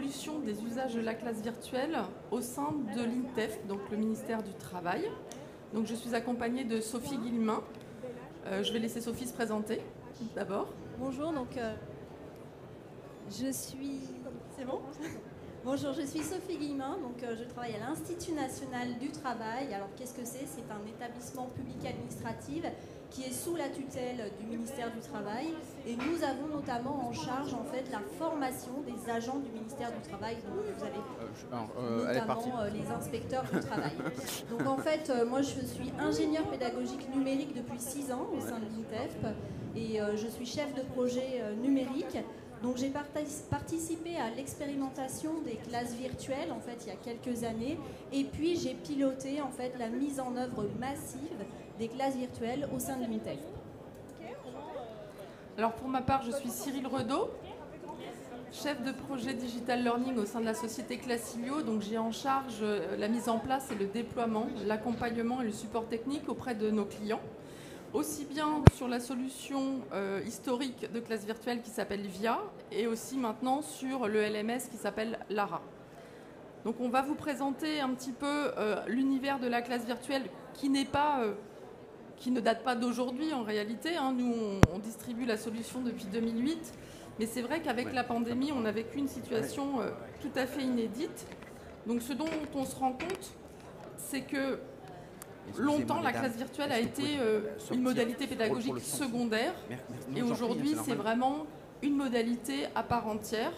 l'évolution des usages de la classe virtuelle au sein de l'INTEF, donc le ministère du Travail. Donc je suis accompagnée de Sophie Guillemin. Je vais laisser Sophie se présenter d'abord. Bonjour, je suis... C'est bon ? Bonjour, je suis Sophie Guillemin, je travaille à l'Institut national du travail. Alors qu'est-ce que c'est ? C'est un établissement public administratif qui est sous la tutelle du ministère du Travail, et nous avons notamment en charge la formation des agents du ministère du Travail. Donc vous avez notamment les inspecteurs du travail. Donc moi je suis ingénieure pédagogique numérique depuis 6 ans au sein de l'INTEF et je suis chef de projet numérique. Donc j'ai participé à l'expérimentation des classes virtuelles il y a quelques années, et puis j'ai piloté la mise en œuvre massive des classes virtuelles au sein de l'INTEF. Alors pour ma part, je suis Cyril Redeau, chef de projet Digital Learning au sein de la société Classilio. Donc j'ai en charge la mise en place et le déploiement, l'accompagnement et le support technique auprès de nos clients, aussi bien sur la solution historique de classe virtuelle qui s'appelle VIA, et aussi maintenant sur le LMS qui s'appelle Lara. Donc on va vous présenter un petit peu l'univers de la classe virtuelle qui ne date pas d'aujourd'hui en réalité. Nous, on distribue la solution depuis 2008, mais c'est vrai qu'avec la pandémie, on a vécu une situation tout à fait inédite. Donc ce dont on se rend compte, c'est que longtemps, la classe virtuelle a été une modalité pédagogique secondaire, et aujourd'hui, c'est vraiment une modalité à part entière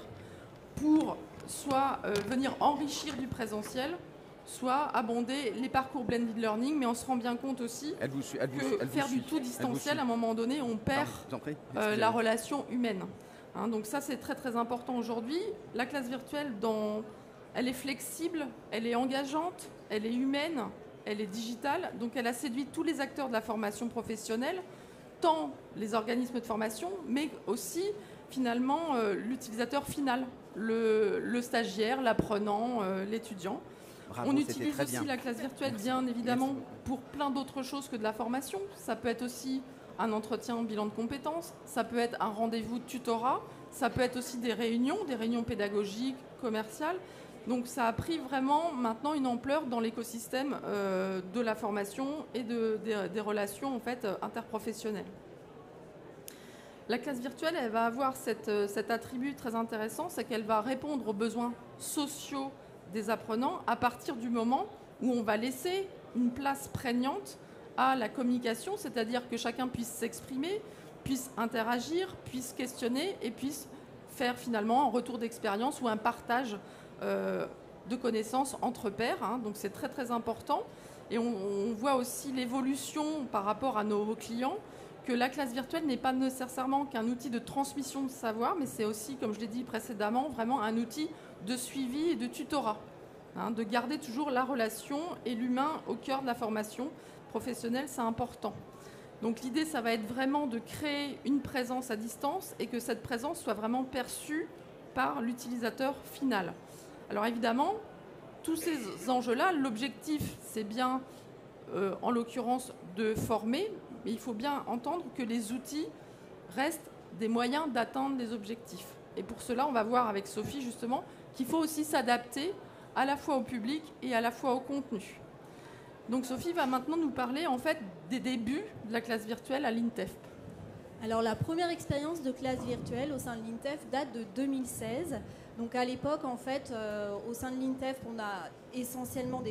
pour soit venir enrichir du présentiel, soit abonder les parcours blended learning, mais on se rend bien compte aussi que faire du tout distanciel, à un moment donné, on perd la relation humaine. Donc ça, c'est très très important aujourd'hui. La classe virtuelle, elle est flexible, elle est engageante, elle est humaine, elle est digitale, donc elle a séduit tous les acteurs de la formation professionnelle, tant les organismes de formation, mais aussi finalement l'utilisateur final, le stagiaire, l'apprenant, l'étudiant. Bravo, on utilise aussi la classe virtuelle, bien évidemment, pour plein d'autres choses que de la formation. Ça peut être aussi un entretien bilan de compétences, ça peut être un rendez-vous de tutorat, ça peut être aussi des réunions pédagogiques, commerciales. Donc ça a pris vraiment maintenant une ampleur dans l'écosystème de la formation et des relations interprofessionnelles. La classe virtuelle, elle va avoir cet attribut très intéressant, c'est qu'elle va répondre aux besoins sociaux des apprenants à partir du moment où on va laisser une place prégnante à la communication, c'est-à-dire que chacun puisse s'exprimer, puisse interagir, puisse questionner et puisse faire finalement un retour d'expérience ou un partage de connaissances entre pairs. Donc c'est très très important. Et on voit aussi l'évolution par rapport à nos clients, que la classe virtuelle n'est pas nécessairement qu'un outil de transmission de savoir, mais c'est aussi, comme je l'ai dit précédemment, vraiment un outil de suivi et de tutorat. De garder toujours la relation et l'humain au cœur de la formation professionnelle, c'est important. Donc l'idée, ça va être vraiment de créer une présence à distance et que cette présence soit vraiment perçue par l'utilisateur final. Alors évidemment, tous ces enjeux-là, l'objectif, c'est bien, en l'occurrence, de former, mais il faut bien entendre que les outils restent des moyens d'atteindre les objectifs. Et pour cela, on va voir avec Sophie, justement, qu'il faut aussi s'adapter à la fois au public et à la fois au contenu. Donc Sophie va maintenant nous parler des débuts de la classe virtuelle à l'INTEF. Alors la première expérience de classe virtuelle au sein de l'INTEF date de 2016. Donc à l'époque, au sein de l'INTEF, on a essentiellement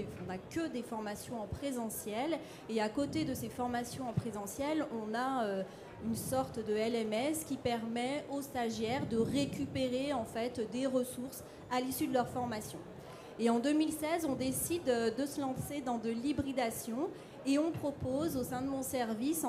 que des formations en présentiel. Et à côté de ces formations en présentiel, on a une sorte de LMS qui permet aux stagiaires de récupérer des ressources à l'issue de leur formation. Et en 2016, on décide de se lancer dans de l'hybridation et on propose au sein de mon service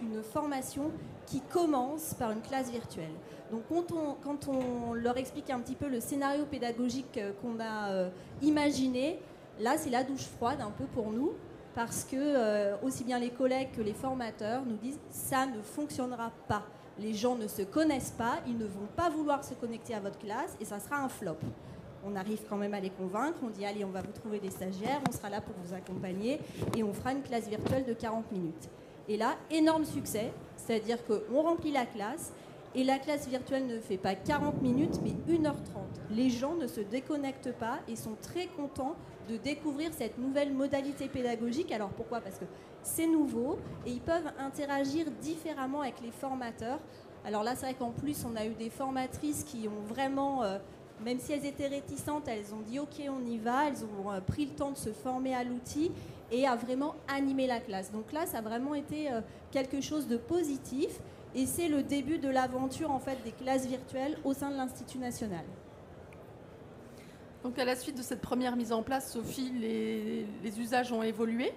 une formation qui commence par une classe virtuelle. Donc quand on leur explique un petit peu le scénario pédagogique qu'on a imaginé, là c'est la douche froide un peu pour nous, parce que aussi bien les collègues que les formateurs nous disent ça ne fonctionnera pas. Les gens ne se connaissent pas, ils ne vont pas vouloir se connecter à votre classe et ça sera un flop. On arrive quand même à les convaincre, on dit allez, on va vous trouver des stagiaires, on sera là pour vous accompagner et on fera une classe virtuelle de 40 minutes. Et là, énorme succès, c'est-à-dire qu'on remplit la classe Et la classe virtuelle ne fait pas 40 minutes, mais 1h30. Les gens ne se déconnectent pas et sont très contents de découvrir cette nouvelle modalité pédagogique. Alors pourquoi? Parce que c'est nouveau et ils peuvent interagir différemment avec les formateurs. Alors là, c'est vrai qu'en plus, on a eu des formatrices qui ont vraiment, même si elles étaient réticentes, elles ont dit « Ok, on y va ». Elles ont pris le temps de se former à l'outil et à vraiment animer la classe. Donc là, ça a vraiment été quelque chose de positif. Et c'est le début de l'aventure en fait, des classes virtuelles au sein de l'Institut national. Donc à la suite de cette première mise en place, Sophie, les usages ont évolué.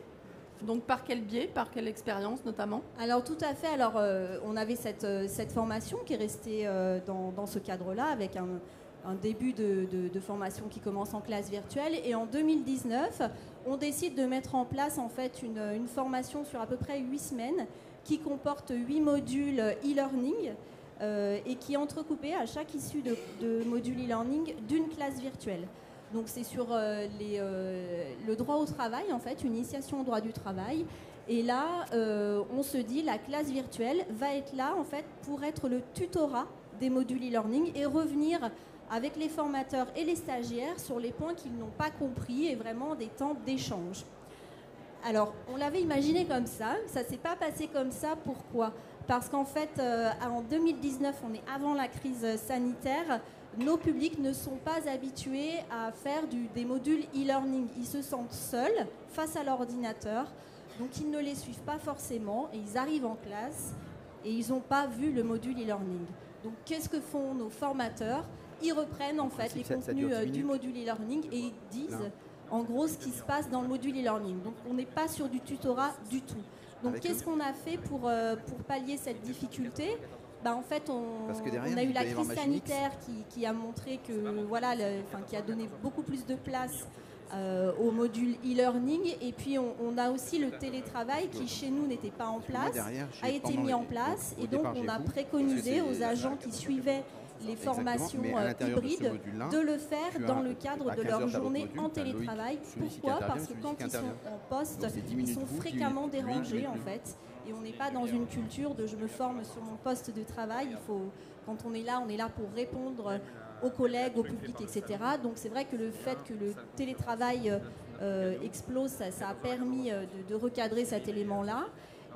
Donc par quel biais, par quelle expérience notamment? Alors tout à fait. Alors on avait cette formation qui est restée dans ce cadre-là avec un début de formation qui commence en classe virtuelle. Et en 2019, on décide de mettre en place en fait une formation sur à peu près 8 semaines qui comporte 8 modules e-learning et qui est entrecoupé à chaque issue de module e-learning d'une classe virtuelle. Donc c'est sur le droit au travail, en fait, une initiation au droit du travail. Et là, on se dit, la classe virtuelle va être là, en fait, pour être le tutorat des modules e-learning et revenir avec les formateurs et les stagiaires sur les points qu'ils n'ont pas compris et vraiment des temps d'échange. Alors, on l'avait imaginé comme ça ne s'est pas passé comme ça. Pourquoi? Parce qu'en fait, en 2019, on est avant la crise sanitaire, nos publics ne sont pas habitués à faire des modules e-learning. Ils se sentent seuls face à l'ordinateur, donc ils ne les suivent pas forcément et ils arrivent en classe et ils n'ont pas vu le module e-learning. Donc, qu'est-ce que font nos formateurs? Ils reprennent en fait les contenus du module e-learning et ils disent en gros ce qui se passe dans le module e-learning. Donc on n'est pas sur du tutorat du tout. Donc qu'est-ce qu'on a fait pour pallier cette difficulté? En fait, on a eu la crise sanitaire qui a montré que voilà, qui a donné beaucoup plus de place au module e-learning. Et puis on a aussi le télétravail qui chez nous n'était pas en place, a été mis en place. Et donc on a préconisé aux agents qui suivaient les formations hybrides de le faire dans le cadre de leur journée en télétravail. Pourquoi? Parce que quand ils sont en poste, ils sont fréquemment dérangés en fait. Et on n'est pas dans une culture de je me forme sur mon poste de travail. Quand on est là pour répondre aux collègues, au public, etc. Donc c'est vrai que le fait que le télétravail explose, ça a permis de recadrer cet élément-là.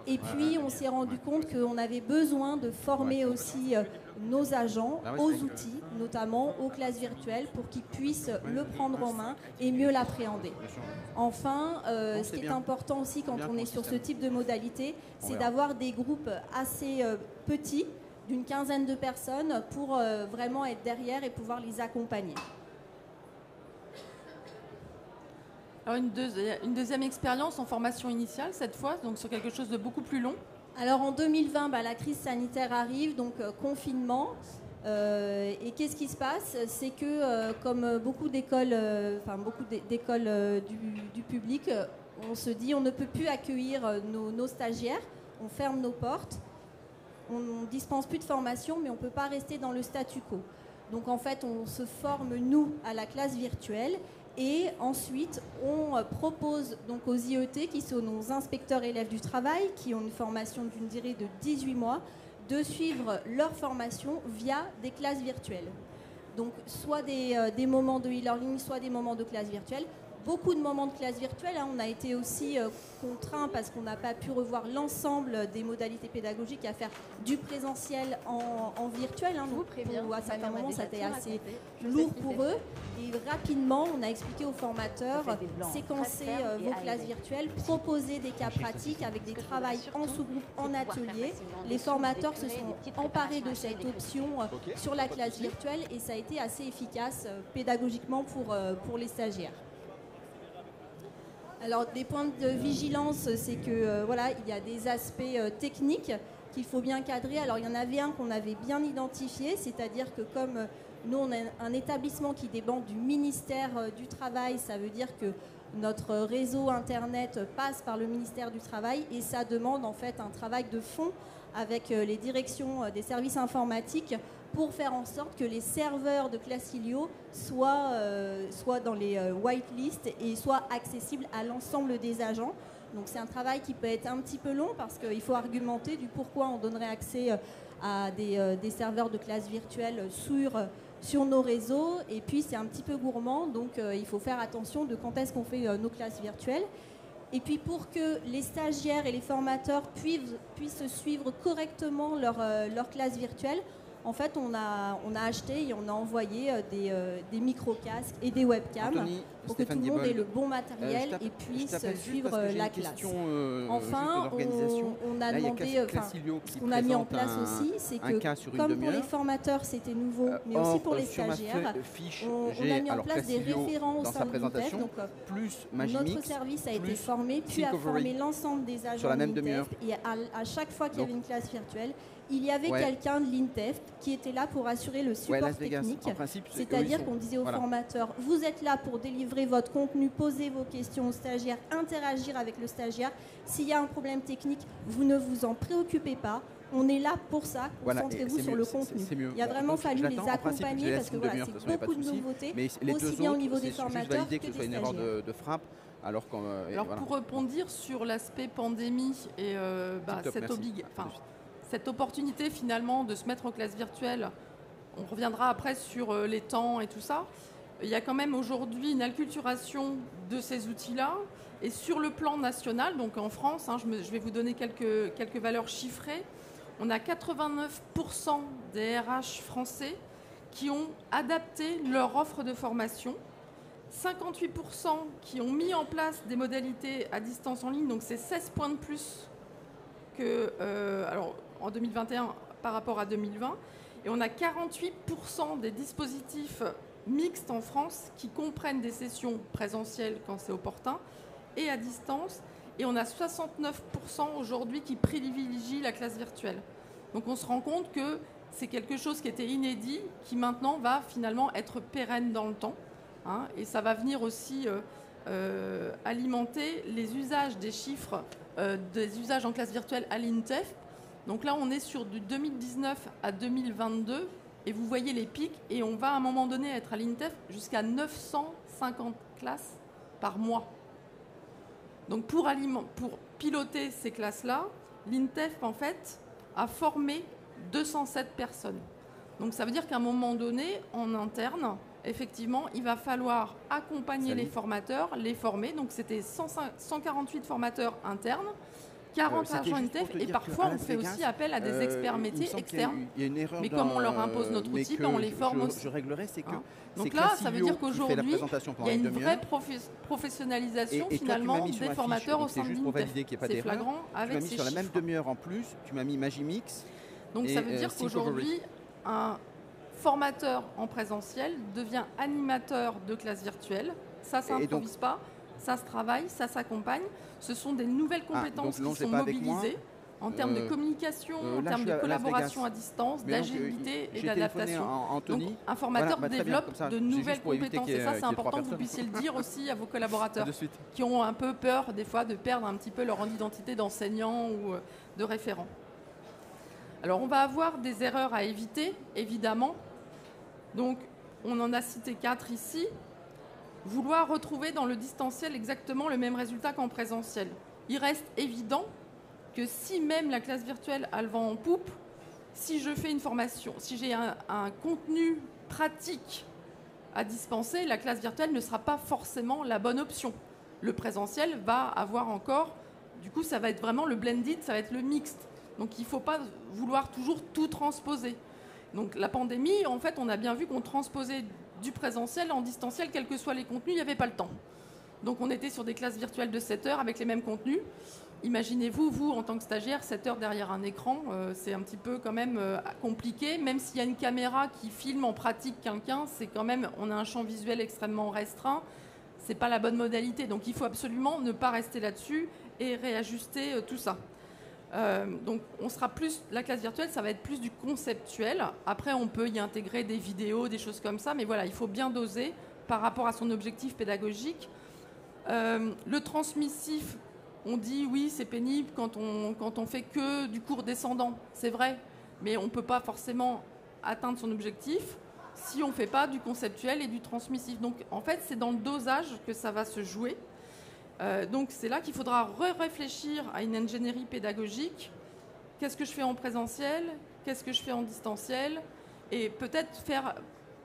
Et puis, on s'est rendu compte qu'on avait besoin de former aussi nos agents aux outils, notamment aux classes virtuelles, pour qu'ils puissent le prendre en main et mieux l'appréhender. Enfin, ce qui est important aussi quand on est sur ce type de modalité, c'est d'avoir des groupes assez petits, d'une quinzaine de personnes, pour vraiment être derrière et pouvoir les accompagner. Alors une deuxième expérience en formation initiale cette fois, donc sur quelque chose de beaucoup plus long. Alors en 2020, la crise sanitaire arrive, donc confinement. Et qu'est-ce qui se passe? C'est que comme beaucoup d'écoles, du public, on se dit on ne peut plus accueillir nos stagiaires, on ferme nos portes, on ne dispense plus de formation, mais on ne peut pas rester dans le statu quo. Donc en fait, on se forme nous à la classe virtuelle. Et ensuite, on propose donc aux IET, qui sont nos inspecteurs élèves du travail, qui ont une formation d'une durée de 18 mois, de suivre leur formation via des classes virtuelles. Donc, soit des moments de e-learning, soit des moments de classe virtuelle. Beaucoup de moments de classe virtuelle. On a été aussi contraints parce qu'on n'a pas pu revoir l'ensemble des modalités pédagogiques à faire du présentiel en virtuel. Donc, à certains moments, ça a été assez lourd pour eux. Et rapidement, on a expliqué aux formateurs, séquencer vos classes virtuelles, proposer des cas pratiques avec des travails en sous-groupe, en atelier. Les formateurs se sont emparés de cette option sur la classe virtuelle et ça a été assez efficace pédagogiquement pour les stagiaires. Alors, des points de vigilance, c'est que il y a des aspects techniques qu'il faut bien cadrer. Alors, il y en avait un qu'on avait bien identifié, c'est-à-dire que comme nous, on est un établissement qui dépend du ministère du Travail, ça veut dire que notre réseau Internet passe par le ministère du Travail et ça demande en fait un travail de fond avec les directions des services informatiques pour faire en sorte que les serveurs de Classilio soient dans les whitelists et soient accessibles à l'ensemble des agents. Donc c'est un travail qui peut être un petit peu long parce qu'il faut argumenter du pourquoi on donnerait accès à des serveurs de classe virtuelle sur nos réseaux. Et puis, c'est un petit peu gourmand, donc il faut faire attention de quand est-ce qu'on fait nos classes virtuelles. Et puis, pour que les stagiaires et les formateurs puissent suivre correctement leur classe virtuelle, en fait, on a acheté et on a envoyé des micro-casques et des webcams pour que tout le monde ait le bon matériel et puisse suivre la classe. Enfin, on a demandé, ce qu'on a mis en place aussi, c'est que comme pour les formateurs c'était nouveau, mais aussi pour les stagiaires, on a mis en place des référents au sein de l'INTEF. Donc, notre service a été formé, puis a formé l'ensemble des agents de l'INTEF. Et à chaque fois qu'il y avait une classe virtuelle, il y avait quelqu'un de l'INTEF qui était là pour assurer le support technique. C'est-à-dire qu'on disait aux formateurs, vous êtes là pour délivrer votre contenu, poser vos questions aux stagiaires, interagir avec le stagiaire. S'il y a un problème technique, vous ne vous en préoccupez pas. On est là pour ça, concentrez-vous sur le contenu. Il a vraiment fallu les accompagner parce que c'est beaucoup de nouveautés, aussi bien au niveau des formateurs que des stagiaires. Alors, pour répondre sur l'aspect pandémie et cette opportunité finalement de se mettre en classe virtuelle, on reviendra après sur les temps et tout ça. Il y a quand même aujourd'hui une acculturation de ces outils-là. Et sur le plan national, donc en France, je vais vous donner quelques valeurs chiffrées. On a 89% des RH français qui ont adapté leur offre de formation. 58% qui ont mis en place des modalités à distance en ligne, donc c'est 16 points de plus que en 2021 par rapport à 2020. Et on a 48% des dispositifs mixtes en France qui comprennent des sessions présentielles quand c'est opportun et à distance. Et on a 69% aujourd'hui qui privilégient la classe virtuelle. Donc on se rend compte que c'est quelque chose qui était inédit, qui maintenant va finalement être pérenne dans le temps. Et ça va venir aussi alimenter les usages des chiffres, des usages en classe virtuelle à l'INTEF. Donc là, on est sur du 2019 à 2022 et vous voyez les pics et on va à un moment donné être à l'INTEF jusqu'à 950 classes par mois. Donc pour piloter ces classes-là, l'INTEF en fait a formé 207 personnes. Donc ça veut dire qu'à un moment donné, en interne, effectivement, il va falloir accompagner les formateurs, les former. Donc c'était 148 formateurs internes, 40 agents INTEF et parfois on fait aussi appel à des experts métiers externes. Mais comme on leur impose notre outil, on les forme aussi. Je réglerai, c'est que donc là, ça veut dire qu'aujourd'hui, il y a une vraie professionnalisation finalement des formateurs au sein de l'INTEF. C'est flagrant avec ces chiffres. Tu m'as mis sur la même demi-heure en plus, tu m'as mis Magimix. Donc ça veut dire qu'aujourd'hui, un formateur en présentiel devient animateur de classe virtuelle. Ça ne s'improvise pas. Ça se travaille, ça s'accompagne. Ce sont des nouvelles compétences qui sont mobilisées en termes de communication, en termes de collaboration à distance, d'agilité et d'adaptation. Donc, un formateur développe de nouvelles compétences. Et ça, c'est important que vous puissiez le dire aussi à vos collaborateurs qui ont un peu peur, des fois, de perdre un petit peu leur identité d'enseignant ou de référent. Alors, on va avoir des erreurs à éviter, évidemment. Donc, on en a cité 4 ici. Vouloir retrouver dans le distanciel exactement le même résultat qu'en présentiel. Il reste évident que si même la classe virtuelle a le vent en poupe, si je fais une formation, si j'ai un contenu pratique à dispenser, la classe virtuelle ne sera pas forcément la bonne option. Le présentiel va avoir encore, du coup ça va être vraiment le blended, ça va être le mixte. Donc il ne faut pas vouloir toujours tout transposer. Donc la pandémie, en fait, on a bien vu qu'on transposait du présentiel en distanciel, quels que soient les contenus, il n'y avait pas le temps. Donc on était sur des classes virtuelles de 7 heures avec les mêmes contenus. Imaginez-vous, vous, en tant que stagiaire, 7 heures derrière un écran, c'est un petit peu quand même compliqué. Même s'il y a une caméra qui filme en pratique quelqu'un, c'est quand même, on a un champ visuel extrêmement restreint. C'est pas la bonne modalité. Donc il faut absolument ne pas rester là-dessus et réajuster tout ça. Donc on sera plus, la classe virtuelle, ça va être plus du conceptuel. Après, on peut y intégrer des vidéos, des choses comme ça, mais voilà, il faut bien doser par rapport à son objectif pédagogique. Le transmissif, on dit oui, c'est pénible quand on fait que du cours descendant, c'est vrai, mais on ne peut pas forcément atteindre son objectif si on ne fait pas du conceptuel et du transmissif. Donc en fait, c'est dans le dosage que ça va se jouer. Donc c'est là qu'il faudra réfléchir à une ingénierie pédagogique. Qu'est-ce que je fais en présentiel? qu'est-ce que je fais en distanciel, et peut-être faire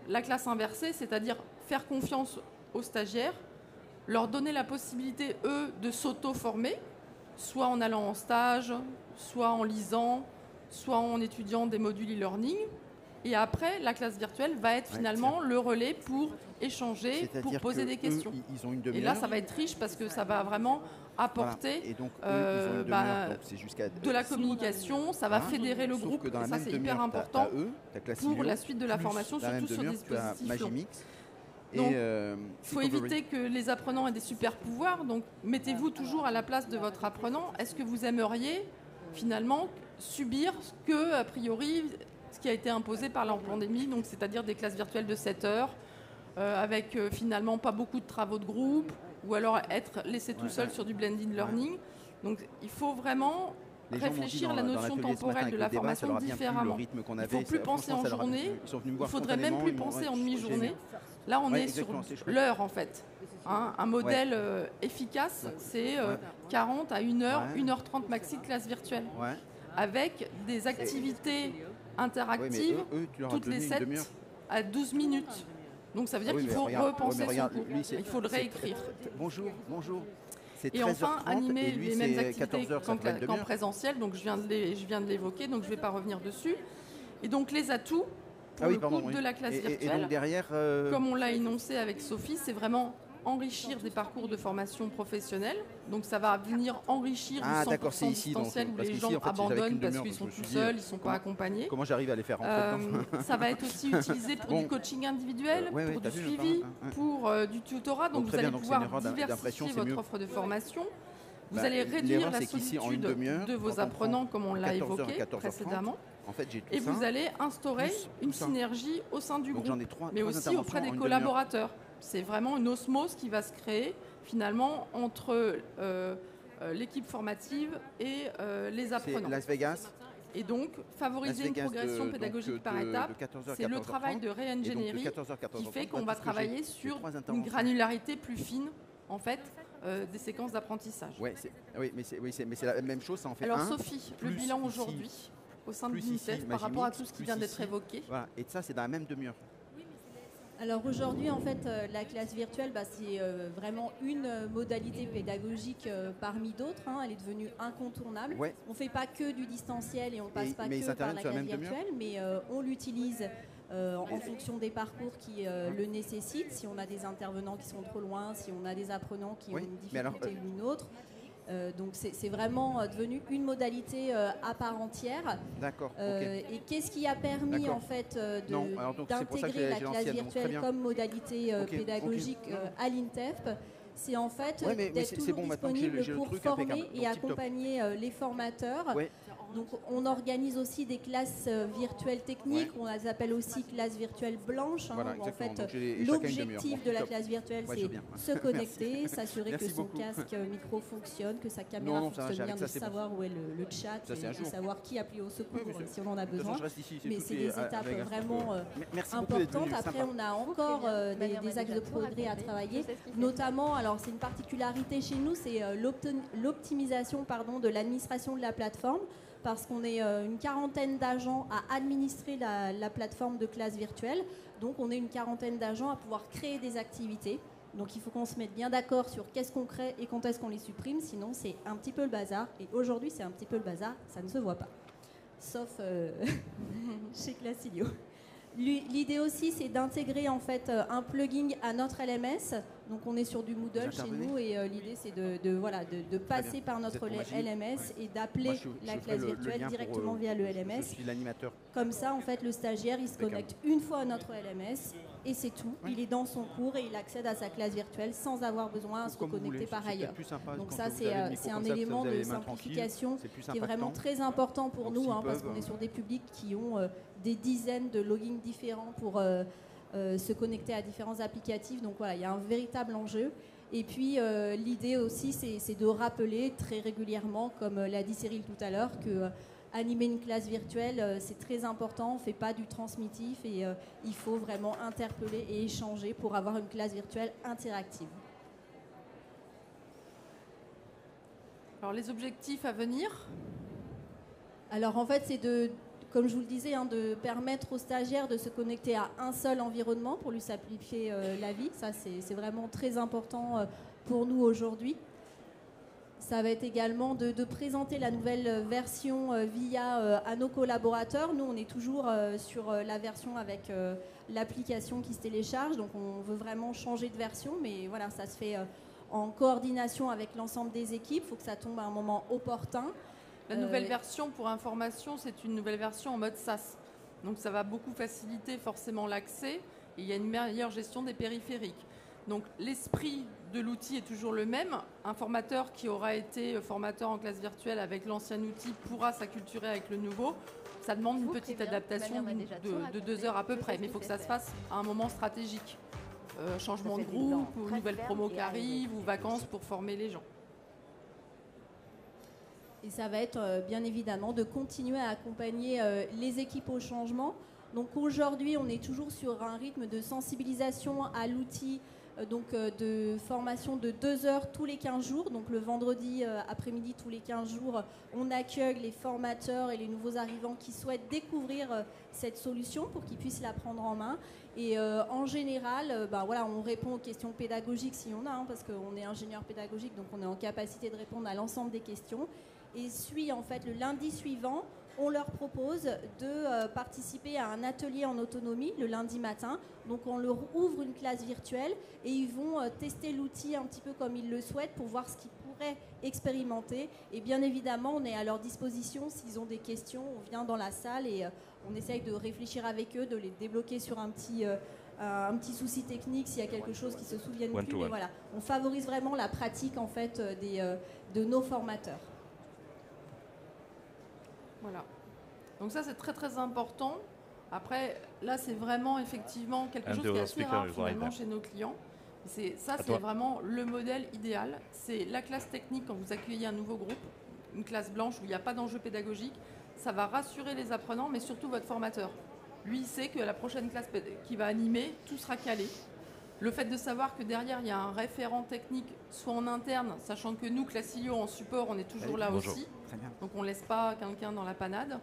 la classe inversée, c'est-à-dire faire confiance aux stagiaires, leur donner la possibilité, eux, de s'auto-former, soit en allant en stage, soit en lisant, soit en étudiant des modules e-learning. Et après, la classe virtuelle va être finalement le relais pour échanger, pour poser des questions. Ils ont une Et demi-heure. là, ça va être riche parce que ça va vraiment apporter Et donc, eux, ils ont une demi-heure, donc c'est jusqu'à de la communication, ça va fédérer le Sauf groupe, que dans et la ça même c'est hyper demi-heure, important t'as eux, ta classe pour Silio, la suite de la plus formation, dans la même surtout sur demi-heure, tu as dispositifs longs. Magimix. Donc, Et il faut éviter que les apprenants aient des super pouvoirs, donc mettez-vous toujours à la place de votre apprenant. Est-ce que vous aimeriez finalement subir ce que, a priori, ce qui a été imposé par la pandémie, donc c'est-à-dire des classes virtuelles de 7 heures, avec finalement pas beaucoup de travaux de groupe, ou alors être laissé tout seul sur du blended learning. Donc il faut vraiment réfléchir à la notion temporelle de la formation différemment. Il ne faut plus penser en journée, il ne faudrait même plus penser en demi-journée. Là, on est sur l'heure, en fait. Hein, un modèle efficace, c'est 40 à 1 heure, 1h30 maxi de classe virtuelle. Avec des activités interactives toutes les 7 à 12 minutes. Donc ça veut dire qu'il faut repenser son cours. Il faut le réécrire. Bonjour. Et enfin, animer les mêmes activités qu'en présentiel. Donc je viens de l'évoquer, donc je ne vais pas revenir dessus. Et donc les atouts pour le coup de la classe virtuelle, et donc derrière, comme on l'a énoncé avec Sophie, c'est vraiment enrichir des parcours de formation professionnelle. Donc ça va venir enrichir du 100% distanciel où les gens abandonnent parce qu'ils sont tout seuls, ils ne sont pas accompagnés. Comment j'arrive à les faire rentrer dedans ? Ça va être aussi utilisé pour du coaching individuel, pour du suivi, pour du tutorat. Donc vous allez pouvoir diversifier votre offre de formation. Vous allez réduire la solitude de vos apprenants, comme on l'a évoqué précédemment. En fait, et vous allez instaurer une synergie au sein du groupe, mais aussi auprès des collaborateurs. C'est vraiment une osmose qui va se créer finalement entre l'équipe formative et les apprenants. C'est Las Vegas. Et donc, favoriser une progression pédagogique par étape, c'est le travail de réingénierie qui fait qu'on va travailler sur une granularité plus fine, en fait, des séquences d'apprentissage. Oui, mais c'est la même chose, ça en fait. Alors Sophie, le bilan aujourd'hui au sein de l'INTEF par rapport à tout ce qui vient d'être évoqué. Voilà. Et ça, c'est dans la même demi-heure. Alors aujourd'hui, en fait, la classe virtuelle, c'est vraiment une modalité pédagogique parmi d'autres. Elle est devenue incontournable. On ne fait pas que du distanciel et on ne passe pas que par la classe virtuelle, mais on l'utilise en fonction des parcours qui le nécessitent. Si on a des intervenants qui sont trop loin, si on a des apprenants qui ont une difficulté ou une autre. Donc c'est vraiment devenu une modalité à part entière. D'accord. Et qu'est-ce qui a permis en fait d'intégrer la classe virtuelle comme modalité pédagogique à l'INTEF? C'est en fait d'être toujours disponible pour former et accompagner les formateurs. Donc on organise aussi des classes virtuelles techniques, on les appelle aussi classes virtuelles blanches. En fait, l'objectif de la classe virtuelle, c'est se connecter, s'assurer que son casque micro fonctionne, que sa caméra fonctionne bien, de savoir où est le chat et savoir qui appuie au secours si on en a besoin. Mais c'est des étapes vraiment importantes. Après, on a encore des axes de progrès à travailler, notamment, alors c'est une particularité chez nous, c'est l'optimisation de l'administration de la plateforme. Parce qu'on est une quarantaine d'agents à administrer la plateforme de classe virtuelle. Donc on est une quarantaine d'agents à pouvoir créer des activités. Donc il faut qu'on se mette bien d'accord sur qu'est-ce qu'on crée et quand est-ce qu'on les supprime. Sinon c'est un petit peu le bazar. Et aujourd'hui c'est un petit peu le bazar, ça ne se voit pas. Sauf chez Classilio. L'idée aussi, c'est d'intégrer en fait un plugin à notre LMS. Donc on est sur du Moodle chez nous et l'idée c'est de passer par notre LMS et d'appeler la classe virtuelle directement via le LMS. Je suis l'animateur. Comme ça, en fait, le stagiaire, il se connecte une fois à notre LMS et c'est tout. Il est dans son cours et il accède à sa classe virtuelle sans avoir besoin à se reconnecter par ailleurs. Donc ça, c'est un élément de simplification qui est vraiment très important pour nous parce qu'on est sur des publics qui ont des dizaines de logins différents pour se connecter à différents applicatifs. Donc voilà, il y a un véritable enjeu. Et puis l'idée aussi, c'est de rappeler très régulièrement, comme l'a dit Cyril tout à l'heure, que animer une classe virtuelle, c'est très important. On ne fait pas du transmittif et il faut vraiment interpeller et échanger pour avoir une classe virtuelle interactive. Alors les objectifs à venir ? Alors en fait, c'est comme je vous le disais, hein, de permettre aux stagiaires de se connecter à un seul environnement pour lui simplifier la vie. Ça, c'est vraiment très important pour nous aujourd'hui. Ça va être également de présenter la nouvelle version à nos collaborateurs. Nous, on est toujours sur la version avec l'application qui se télécharge, donc on veut vraiment changer de version, mais voilà, ça se fait en coordination avec l'ensemble des équipes. Il faut que ça tombe à un moment opportun. La nouvelle version, pour information, c'est une nouvelle version en mode SaaS. Donc ça va beaucoup faciliter forcément l'accès et il y a une meilleure gestion des périphériques. Donc l'esprit de l'outil est toujours le même. Un formateur qui aura été formateur en classe virtuelle avec l'ancien outil pourra s'acculturer avec le nouveau. Ça demande une petite adaptation de 2 heures à peu près, mais il faut que ça se fasse à un moment stratégique. Changement de groupe, ou nouvelle promo qui arrive, ou vacances pour former les gens. Et ça va être bien évidemment de continuer à accompagner les équipes au changement. Donc aujourd'hui, on est toujours sur un rythme de sensibilisation à l'outil, de formation de 2 heures tous les 15 jours. Donc le vendredi après-midi, tous les 15 jours, on accueille les formateurs et les nouveaux arrivants qui souhaitent découvrir cette solution pour qu'ils puissent la prendre en main. Et en général, on répond aux questions pédagogiques si on a, parce qu'on est ingénieur pédagogique, donc on est en capacité de répondre à l'ensemble des questions. Et en fait, le lundi suivant, on leur propose de participer à un atelier en autonomie le lundi matin. Donc on leur ouvre une classe virtuelle et ils vont tester l'outil un petit peu comme ils le souhaitent pour voir ce qu'ils pourraient expérimenter. Et bien évidemment, on est à leur disposition s'ils ont des questions. On vient dans la salle et on essaye de réfléchir avec eux, de les débloquer sur un petit souci technique s'il y a quelque chose qui se souviennent plus. Mais voilà, on favorise vraiment la pratique en fait de nos formateurs. Voilà. Donc ça, c'est très très important. Après, là, c'est vraiment effectivement quelque chose qui est assez rare finalement chez nos clients. C'est vraiment le modèle idéal. C'est la classe technique quand vous accueillez un nouveau groupe, une classe blanche où il n'y a pas d'enjeu pédagogique. Ça va rassurer les apprenants, mais surtout votre formateur. Lui, il sait que la prochaine classe qu'il va animer, tout sera calé. Le fait de savoir que derrière, il y a un référent technique, soit en interne, sachant que nous, Classilio, en support, on est toujours là aussi. Donc on ne laisse pas quelqu'un dans la panade.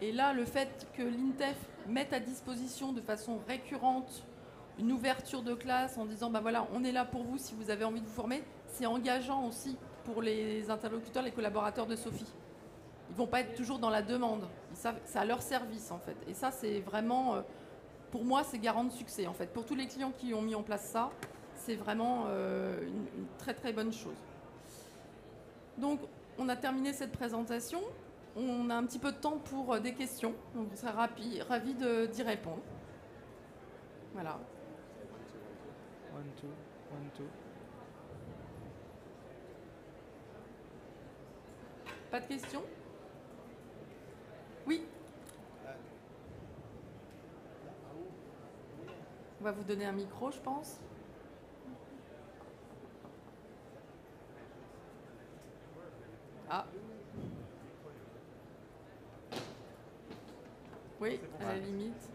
Et là, le fait que l'INTEF mette à disposition de façon récurrente une ouverture de classe en disant voilà, on est là pour vous si vous avez envie de vous former, c'est engageant aussi pour les interlocuteurs, les collaborateurs de Sophie. Ils ne vont pas être toujours dans la demande. C'est à leur service en fait. Et ça, c'est vraiment, pour moi, c'est garant de succès en fait. Pour tous les clients qui ont mis en place ça, c'est vraiment une très très bonne chose. Donc, on a terminé cette présentation. On a un petit peu de temps pour des questions. Donc, on serait ravis d'y répondre. Voilà. 1, 2, 1, 2. Pas de questions? Oui. On va vous donner un micro, je pense. Ah. Oui, à la limite.